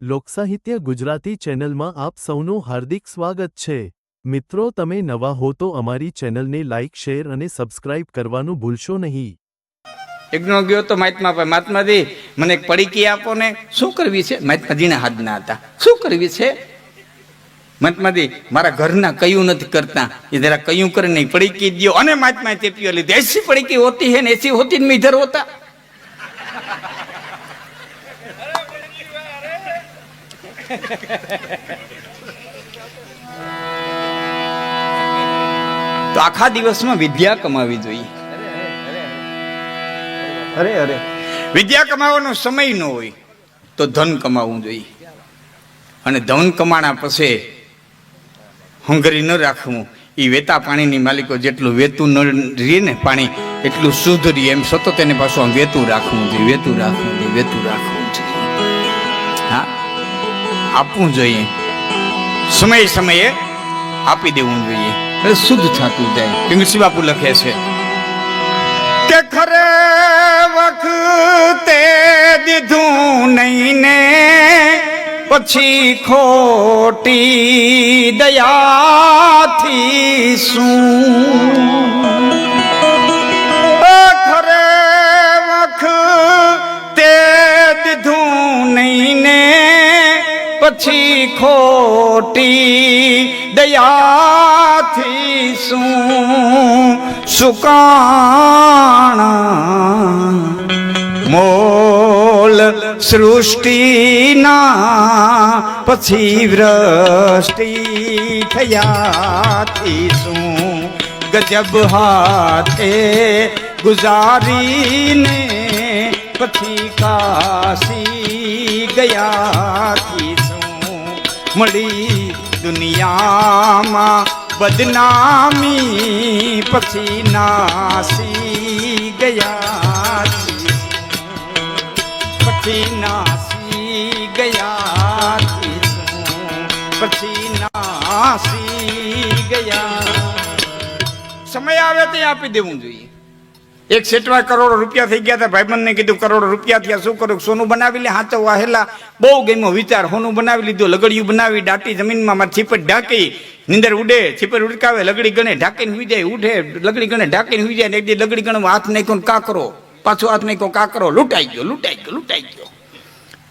લોકસાહિત્ય ગુજરાતી ચેનલમાં આપ સૌનું હાર્દિક સ્વાગત છે। મિત્રો, તમે નવા હો તો અમારી ચેનલને લાઇક, શેર અને સબસ્ક્રાઇબ કરવાનું ભૂલશો નહીં। એકનો ગયો તો મહાત્માજી મને એક પડીકી આપો ને, શું કરવી છે? મહાત્માજીના હાથ ના હતા, શું કરવી છે? મહાત્માજી મારા ઘરના કયું નથી કરતા, એ જરા કયું કરે નહીં, પડીકી દો। અને મહાત્માએ ચેપીઓ લીધી, ऐसी पड़ीकी होती है ऐसी होती नहीं इधर होता। તો આખા દિવસમાં વિદ્યા કમાવી જોઈએ। અરે અરે વિદ્યા કમાવાનો સમય ન હોય તો ધન કમાવવું જોઈએ, અને ધન કમાણા પછી હંગરી ન રાખવું। એ વેતા પાણીની માલિકો જેટલું વેતું ન રહે ને પાણી એટલું શુદ્ધ રહે, એમ સતત એને પાછું આમ વેતું રાખવું જોઈએ, વેતું રાખવું જોઈએ, વેતું રાખવું જોઈએ। હા, આપવું જોઈએ, સમયે સમયે આપી દેવું જોઈએ, એટલે શુદ્ધ થતું જાય। પિંગસી બાપુ લખે છે કે ખરે વખતે દીધું નહીં ને પછી ખોટી દયાથી શું, ખરે વખતે દીધું નહીં ને પછી ખોટી દયાથી શું, સુકાણા મોલ સૃષ્ટિના પછી વૃષ્ટિ થયાથી શું, ગજબ હાથે ગુજારીને પછી કાશી ગયાથી મળી દુનિયામાં બદનામી પછી નાસી ગયા, પછી નાસી ગયા, પછી નાસી ગયા। સમય આવે તે આપી દેવું જોઈએ। એક સેટમાં કરોડો રૂપિયા થઈ ગયા હતા, ભાઈબંધને કીધું કરોડો રૂપિયા થયા, શું કરું? સોનું બનાવી લે, હાચો વાહેલા, બહુ ગમ્યો વિચાર, સોનું બનાવી લીધું, લગડિયું બનાવી, દાટી જમીનમાં મારી છીપટ ઢાંકી, નીંદર ઉડે, છીપટ ઉડકાવે, લગડી ગણે ઢાંકીને હુઈ જાય, ઉઠે, લગડી ગણે ઢાંકીને હુઈ જાય, એક દી લગડી ગણમાં હાથ નાખ્યો કાકરો, પાછો હાથ નાખ્યો કાકરો, લૂંટાઈ ગયો, લૂંટાઈ ગયો, લૂંટાઈ ગયો।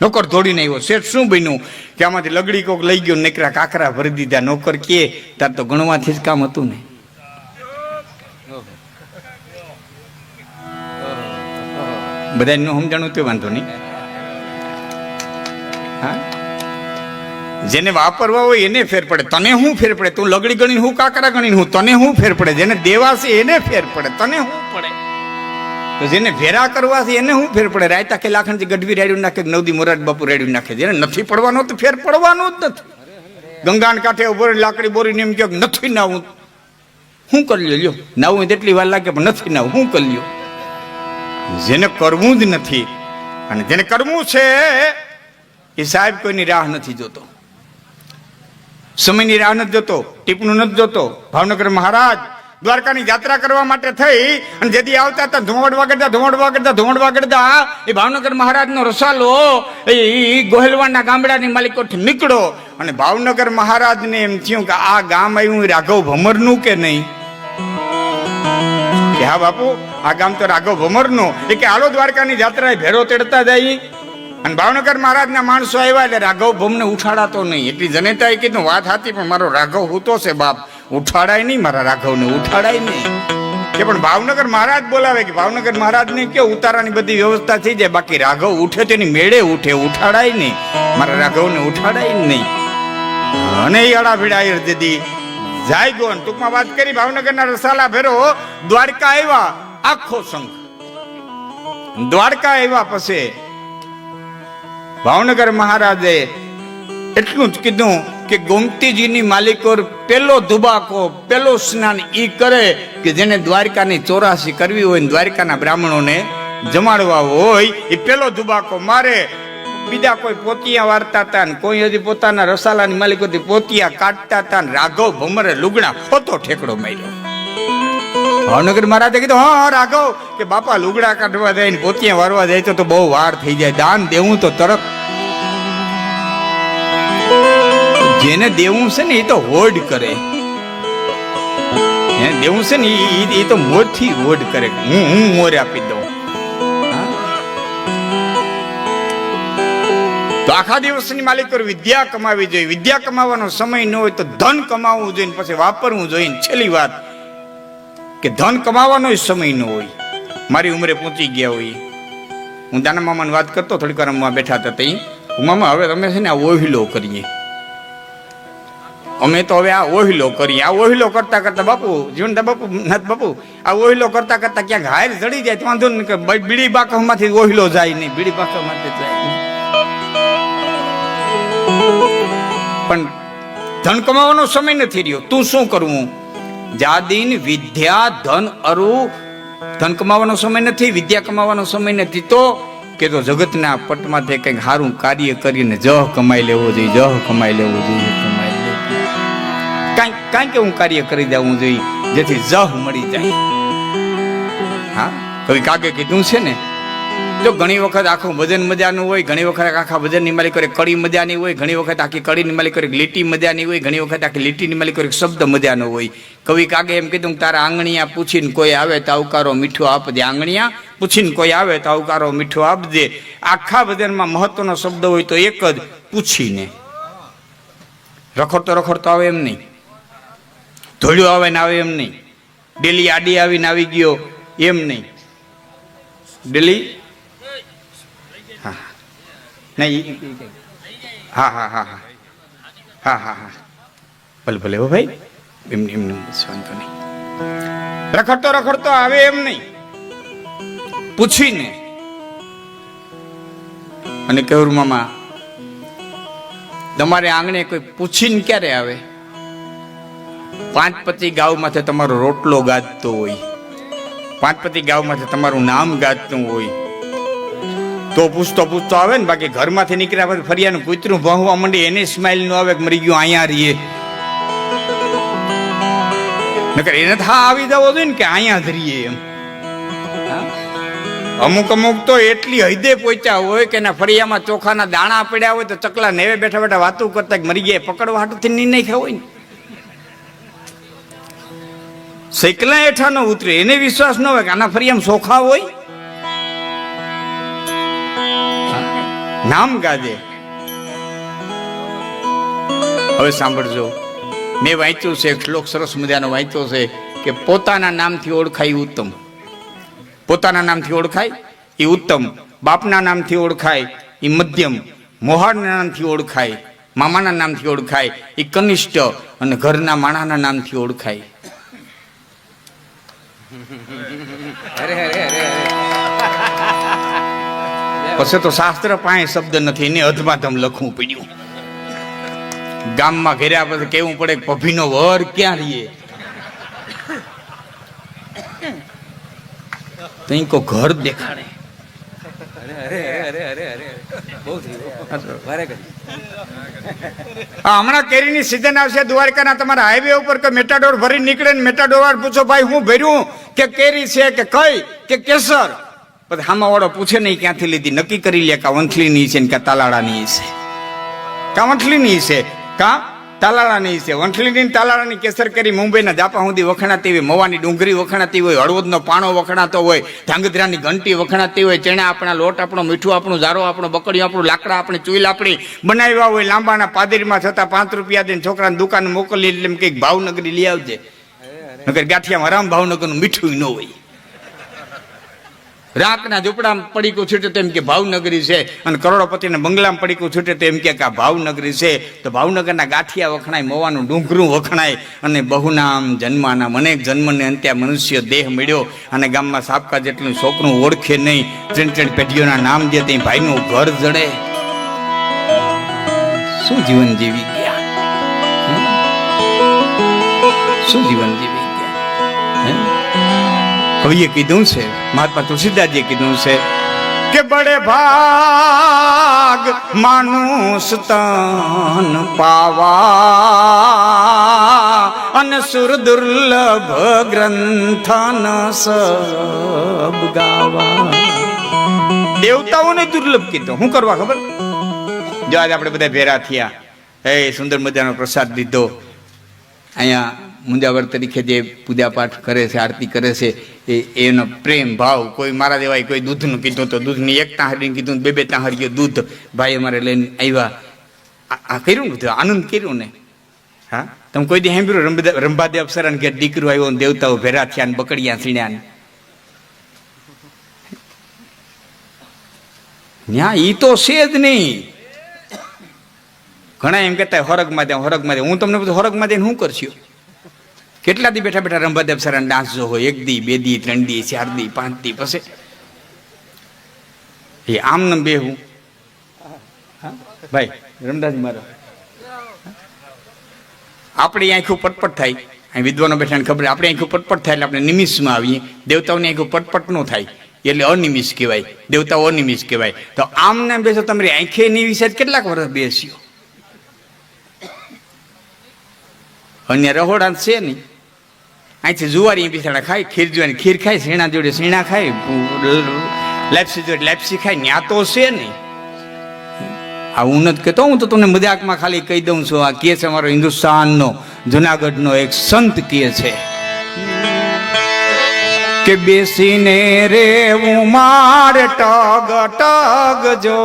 નોકર દોડીને આવ્યો, શેઠ શું બન્યું? કે આમાંથી લગડી કોક લઈ ગયો, નીકળ્યા કાકરા ભરી દીધા। નોકર કે તાર તો ગણવાથી જ કામ હતું ને। બધા નું સમજાણું તો વાંધો નહીં, હા, જેને વાપરવા હોય એને ફેર પડે, તને શું ફેર પડે? તું લગડી ગણીને હું કાકરા ગણીને હું, તને શું ફેર પડે? જેને દેવા છે એને ફેર પડે, તને શું પડે? તો જેને ભેરા કરવા છે એને શું ફેર પડે? રાયતા કે લાખણથી ગઢવી રેડ્યું નાખે, નવદી મોરાજ બાપુ રેડ્યું નાખે, જેને નથી પડવાનો તો ફેર પડવાનો જ નથી। ગંગાન કાંઠે ઉભો લાકડી બોરીને એમ કે નથી નાવું, શું કરી લ્યો? નાવું તેટલી વાર લાગે પણ નથી નાવું, શું કરી લ્યો? જેને કરવું જ નથી અને જેને કરવું છે એ સાહેબ કોઈની રાહ નથી જોતો, સમયની રાહ નથી જોતો, ટીપણું નથી જોતો। ભાવનગર મહારાજ દ્વારકાની યાત્રા કરવા માટે થઈ અને જેથી આવતા હતા ધુમાડવા ગડતા એ ભાવનગર મહારાજનો રસાલો એ ગોહેલવાડના ગામડાની માલિકોથી નીકળો અને ભાવનગર મહારાજને એમ થયું કે આ ગામ આવ્યું રાઘવ ભમરનું કે નહીં? કે હા બાપુ, આ ગામ તો રાઘવ ભમરનું। એ કે હાલો દ્વારકાની યાત્રા ભેરો તેડતા જાય, અને ભાવનગર મહારાજના માણસો આવ્યા એટલે રાઘવ ભમને ઉઠાડાતો નહીં। એટલી જનેતાએ કીધું વાત હતી, પણ મારો રાઘવ હૂતો છે બાપ, ઉઠાડાય નહીં, મારા રાઘવને ઉઠાડાય નહીં। કે પણ ભાવનગર મહારાજ બોલાવે કે ભાવનગર મહારાજને કે ઉતારાની બધી વ્યવસ્થા થઈ જાય, બાકી રાઘવ ઉઠે તેની મેળે ઉઠે, ઉઠાડાય નહીં, મારા રાઘવને ઉઠાડાય નહીં। અને આડા ભીડા દીદી જાય ગયો। ટૂંકમાં વાત કરી, ભાવનગરના રસાલા ભેરો દ્વારકા આવ્યા, આખો સંઘ દ્વારકા આવ્યા પછી ભાવનગર મહારાજે એટલું જ કીધું કે ગોમતીજીની માલિકોર પેલો ધુબાકો, પેલો સ્નાન ઈ કરે કે જેને દ્વારકાની 84 કરવી હોય ને દ્વારકાના બ્રાહ્મણોને જમાડવા હોય, એ પેલો ધુબાકો મારે। બીજા કોઈ પોતિયા વારતા હતા ને કોઈ હજી પોતાના રસાલાની માલિકોથી પોતિયા કાઢતા હતા ને રાઘવ ભમરે લુગડા ફોતો ઠેકડો માર્યો। ભાવનગર મહારાજે કીધું, હા રાઘવ કે બાપા લુગડા કાઢવા જાય ને પોતિયા વારવા જાય તો બહુ વાર થઈ જાય, દાન દેવું તો તરત જેને દેવું છે ને એ તો હોડ કરે, એને દેવું છે ને એ તો મોરથી હોડ કરે, હું મોરે આપી દઉં. તો આખા દિવસની માલિકો વિદ્યા કમાવી જોઈએ. વિદ્યા કમાવાનો સમય ન હોય તો ધન કમાવવું જોઈએ, પછી વાપરવું જોઈએ. છેલ્લી વાત કે ધન કમાવાનો સમય ન હોય, મારી ઉંમરે પહોંચી ગયા હોય. હું દાના મામાની વાત કરતો, થોડીક વાર અમે બેઠા હતા. મામા હવે તમે છે ને આ ઓહિલો કરીએ, અમે તો હવે આ ઓહિલો કરીએ. આ ઓહિલો કરતા કરતા બાપુ જીવનદા બાપુ નાથ બાપુ આ ઓહિલો કરતા કરતા ક્યાંક હાયર જડી જાય તો વાંધો નહીં, બીડી બાકમાંથી ઓહિલો જાય નહીં, બીડી બાકમાંથી જાય નહીં. પણ ધન કમાવાનો સમય નથી રહ્યો. તું શું કરવું? જાદીન વિદ્યા ધન અરુ. ધન કમાવાનો સમય નથી, વિદ્યા કમાવાનો સમય નથી, તો કે તો જગતના પટમાંથી કંઈક સારું કાર્ય કરીને જહ કમાઈ લેવો જોઈએ, જહ કમાઈ લેવો જોઈએ, કમાઈ લેવું કાંઈક એવું કાર્ય કરી દેવું જોઈએ જેથી જહ મળી જાય. હા, કવિ કાકે કીધું છે ને, જો ઘણી વખત આખું ભજન મજાનું હોય, ઘણી વખત આખા ભજનની માલિકો કડી મજાની હોય, ઘણી વખત આખી કડીની માલિકો લીટી મજાની હોય, ઘણી વખત આખી લીટીની માલિકો શબ્દ મજાનો હોય. કવિ કાગે એમ કીધું કે તારા આંગણિયા પૂછીને કોઈ આવે તો આવકારો મીઠો આપજે. આંગણિયા પૂછીને કોઈ આવે તો આવકારો મીઠો આપજે. આખા ભજનમાં મહત્વનો શબ્દ હોય તો એક જ, પૂછીને. રખડતો રખડતો આવે એમ નહીં, ધોળ્યો આવે ને આવે એમ નહીં, ડેલી આડી આવીને આવી ગયો એમ નહીં, ડેલી નહીં. હા હા હા હા હા હા હા ભલે ભલે હો ભાઈ, એમને એમનું વાંધો નહીં. રખડતો રખડતો આવે એમ નહીં, પૂછીને. અને કેવું મામા તમારે આંગણે કોઈ પૂછીને ક્યારે આવે? પાંચપતિ ગાવમાંથી તમારો રોટલો ગાજતો હોય, પાંચપતિ ગાવમાંથી તમારું નામ ગાજતું હોય તો પૂછતો પૂછતો આવે ને. બાકી ઘરમાંથી નીકળ્યા પછી ફરિયાનું કૂતરું ભણવા માંડી, એને સ્માઇલ નો આવે કે મરી ગયું અહીંયા રહીએ. નકર એને થા આવી જવો જોઈએ ને કે અહીંયા જ રહીએ એમ. અમુક અમુક તો એટલી હૈદે પહોંચ્યા હોય કે એના ફરિયામાં ચોખાના દાણા પડ્યા હોય તો ચકલા નેવે બેઠા બેઠા વાતો કરતા મરી ગયા, પકડવા હાટુથી નિર્ણય થયો હોય ને. સૈકલા હેઠા ન ઉતરે, એને વિશ્વાસ ન હોય કે આના ફરિયામાં ચોખા હોય, નામ ગાજે. હવે સાંભળજો, મેં વાંચ્યું છે એક શ્લોક સરસ મજાનો વાંચ્યો છે કે પોતાના નામથી ઓળખાય ઉત્તમ. પોતાના નામથી ઓળખાય એ ઉત્તમ, બાપના નામથી ઓળખાય એ મધ્યમ, મોહારના નામથી ઓળખાય, મામાના નામથી ઓળખાય એ કનિષ્ઠ, અને ઘરના માણાના નામથી ઓળખાય. પછી તો શાસ્ત્ર પાસે શબ્દ નથી, એને અધમાધમ લખવું પડ્યું. ગામમાં ઘેર્યા પછી કેવું પડે પભીનો વર ક્યાં રહીએ, તો ઘર દેખાડે. હમણાં કેરીની સિઝન આવશે દ્વારકાના તમારા હાઈવે ઉપર કે મેટાડોર ભરી નીકળે ને મેટાડોર વાળા પૂછો ભાઈ હું ભર્યું કે કેરી છે કે કઈ કે કેસર, પછી હામા વાળો પૂછે નહીં ક્યાંથી લીધી, નક્કી કરી લે કે વંથલીની છે ને કે તાલાળાની છે, કા વંથલીની છે કા તાલાળાની છે. વંથલીની તાલાળાની કેસર કેરી મુંબઈના જાપા સુધી વખણાતી હોય, મવાની ડુંગળી વખણાતી હોય, હળવદનો પાણો વખણાતો હોય, ધાંગધ્રાની ઘંટી વખણાતી હોય, ચણા આપણા લોટ આપણો, મીઠું આપણું, ઝારો આપણો, બકડીયું આપણું, લાકડા આપણી, ચૂલ આપણી બનાવ્યા હોય લાંબાના પાદરીમાં છતાં 5 રૂપિયા દઈને છોકરાને દુકાન મોકલી એટલે એમ કંઈક ભાવનગરી લઈ આવજે. નકર ગાંઠિયામાં રામ ભાવનગરનું મીઠું ન હોય. રાકના ઝૂંપડામાં પડીકું છૂટે તો એમ કે ભાવનગરી છે, અને કરોડોપતિના બંગલામાં પડીકું છૂટે તો એમ કે આ ભાવનગરી છે. તો ભાવનગરના ગાંઠિયા વખણાય, મોવાનું ડુંગરું વખણાય, અને બહુનામ જન્માના અનેક જન્મને અંતે મનુષ્ય દેહ મળ્યો. અને ગામમાં સાપકા જેટલું છોકરું ઓળખે નહીં, 3 પેઢીઓના નામ જે તે ભાઈનું ઘર જડે. શું જીવન જીવી ગયા, શું જીવન જીવી ગયા. કવિએ કીધું છે, મહાત્મા તુલસીદાસજીએ કીધું છે કે બડે ભાગ માનુષ તન પાવા, અને સુર દુર્લભ ગ્રંથન સબ ગાવા. દેવતાઓને દુર્લભ કીધું. શું કરવા ખબર? જો આજે આપણે બધા ભેરા થયા, એ સુંદર મજાનો પ્રસાદ લીધો. અહીંયા મુંજાવર તરીકે જે પૂજા પાઠ કરે છે, આરતી કરે છે, એનો પ્રેમ ભાવ. કોઈ મારા દેવાય કોઈ દૂધનું કીધું તો દૂધની એક તાહરીને કીધું, બે તાહરીઓ દૂધ ભાઈ અમારે લઈને આવ્યા. આ કર્યું ને, આનંદ કર્યું ને. હા, તમે કોઈ દી સાંભળ્યું રંભાદેવ અપ્સરાને ઘેર દીકરો આવ્યો ને દેવતાઓ ભેરા થયા ને બકડિયા સીણ્યા ને? ન્યા ઈ તો છે જ નહીં. ઘણા એમ કહેતા હોરગમાં દે, હોરગમાં દે. હું તમને બધું હોરગમાં દઈને શું કરશું? કેટલા દી બેઠા બેઠા રંભાદેવ અપ્સરાને ડાન્સ જો હોય, 1 દી 2 દી 3 દી 4 દી 5 દી પછી એ આમ ને બેહું. ભાઈ રમદાસ મારો આપણી આંખો પટપટ થાય. અહીં વિદ્વાનો બેઠાને ખબર, આપણી આંખો પટપટ થાય એટલે આપણે નિમિષમાં આવીએ. દેવતાઓની આંખો પટપટ ન થાય એટલે અનિમિષ કહેવાય, દેવતાઓ અનિમિષ કહેવાય. તો આમ ને બેસો તમારી આંખે નિમિષ કેટલાક વર્ષ બેસ્યો. અન્ય રહોડા છે નહીં. અહીંથી જુવારી પીસાડા ખાય, ખીર જોવાની ખીર ખાય, શીણા જોડે શીણા ખાય, લાપસી જોડે લાપસી ખાય. ન્યા તો છે નહીં. આ હું નથી કહેતો, હું તો તમને મજાકમાં ખાલી કહી દઉં છું. આ કહે છે અમારો હિન્દુસ્તાનનો જુનાગઢનો એક સંત કહે છે કે બેસીને રેવું માર ટગ ટગ જો,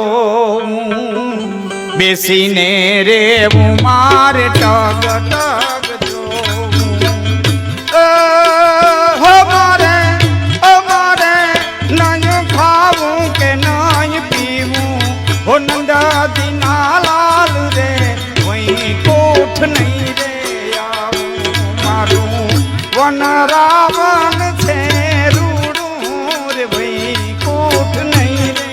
બેસીને રેવું માર ટગ ટગ જો. અમારે અમારે નહીં ખાવું કે નહીં પીવું, હો નંદા દીના લાલ રે વહી કોઠ નહીં રે આવું. મારું વન રાવણ છે રૂડું રે વહી કોઠ નહીં રે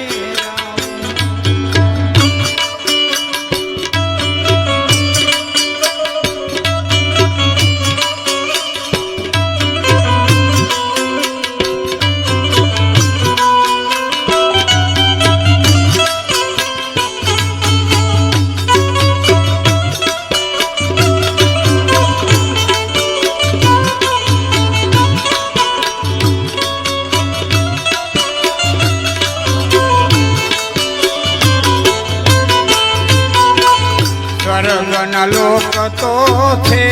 સ્વર્ગના લોક તો છે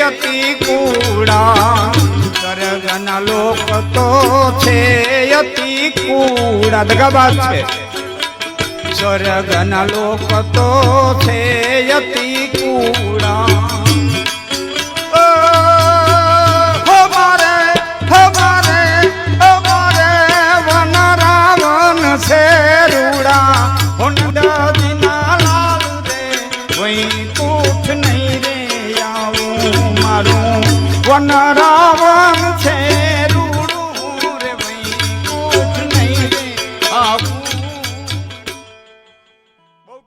અતિ કૂડા, સ્વર્ગના લોક તો છે અતિ કૂડા. દગાબાજ છે. સ્વર્ગના લોક તો છે અતિ કૂડા. અમારે અમારે અમારે વન રાવણ છે રૂડા, દીના લાલ રે વહી કોઠ નહીં રે આવું. મારું વન રાવણ